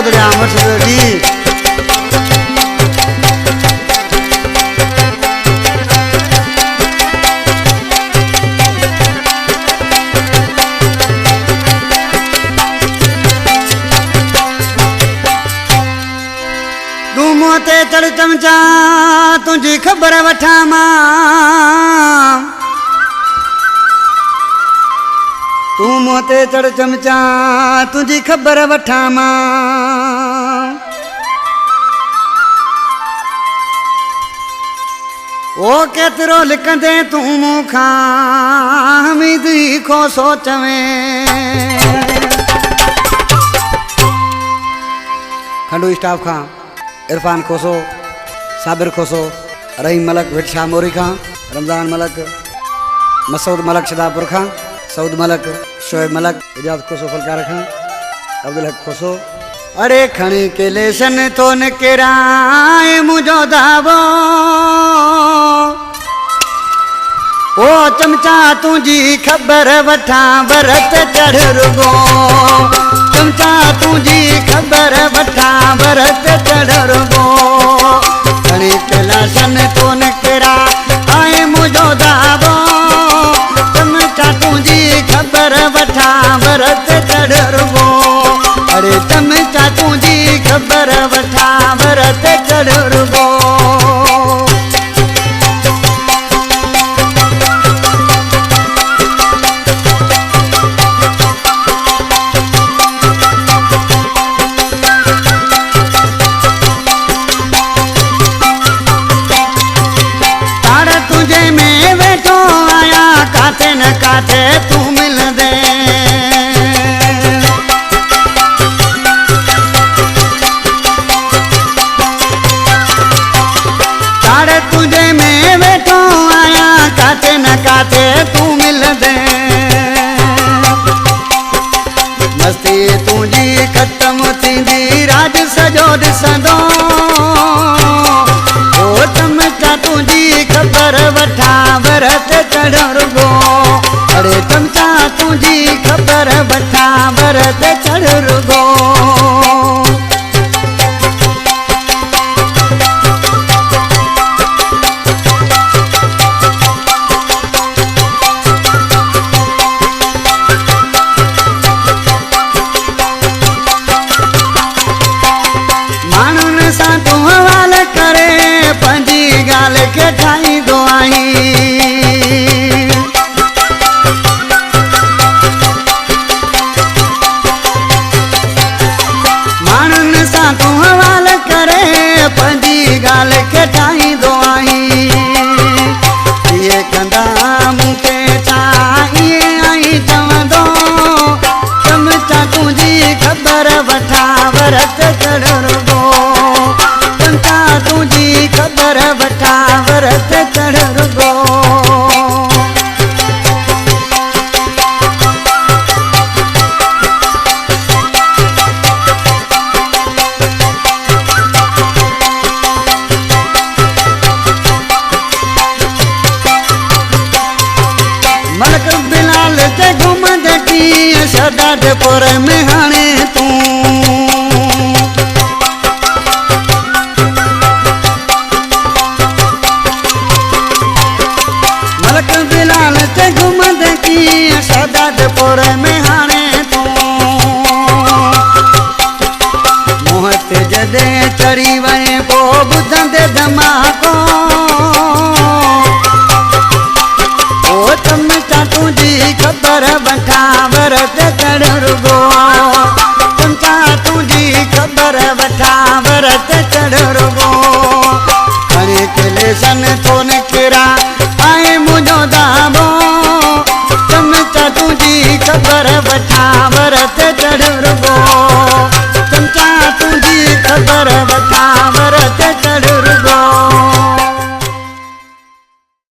चौधरी अमर जी ते चढ़ चमचा तुझी खबर वठा मां तू मोते चढ़ चमचा तुझी खबर वठा मां ओ केतिरो लिखंदे तू मूंखां हमीद खो सोचवें खंडू स्टाफ खां इरफान खोसो, साबिर खोसो, रहीम मलक विटशाह मोरी खां, रमज़ान मलक, मसूद मलक शिदापुर खां, सऊद मलक, शोएब मलक, इजाज़ खोसो फलकार खां, अब्दुल हक खोसो। अरे खणी के लेशन तो न किराए मुझो दावो ओ चमचा तुझी खबर वठा भरत चढ़ रुगो चमचा तुझी खबर वठा भरत चढ़ रुगो खणी के लेशन तो न किराए मुझो दावो चमचा तुझी खबर वठा भरत चढ़ रुगो अरे चमचा तुझी खबर वठा भरत चढ़ रुगो काथे न काथे तू मिल दे तारे तुझे में बैठो आया काथे न काथे तू मिल दे मस्ती तुझी खत्म थींदी राज सजो ॾिसंदो ओ चमचा तुझी खबर वठा भरत चढ़ रुगो अरे चमचा तुझी खबर वठा भरत चढ़ रुगो माण्हुनि सां तूं हवाल करे पंहिंजी ॻाल्हि खे ठाहींदो आहीं माण्हुनि सां तूं हवाल करे पंहिंजी ॻाल्हि खे ठाहींदो आहीं इहे कंदा मूंखे छा इहे आई चवंदो चमचा तुंहिंजी खबर वठा भरत चढ़ रुगो चमचा तुंहिंजी खबर वठा भरत चढ़ रुगो मलक बिलाल ते घुमंद कीअं शहदादपुर में हाणे तूं मलक बिलाल ते घुमंद कीअं शहदादपुर में हाणे तूं मुंहं ते जॾहिं चढ़ी वञे पोइ ॿुधंदे धमाको चमचा तुझी खबर वठा भरत चढ़ रुगो चमचा तुझी खबर वठा भरत चढ़ रुगो खणी के लेशन तो न किरा आए मुझो दावो चमचा तुझी खबर वठा भरत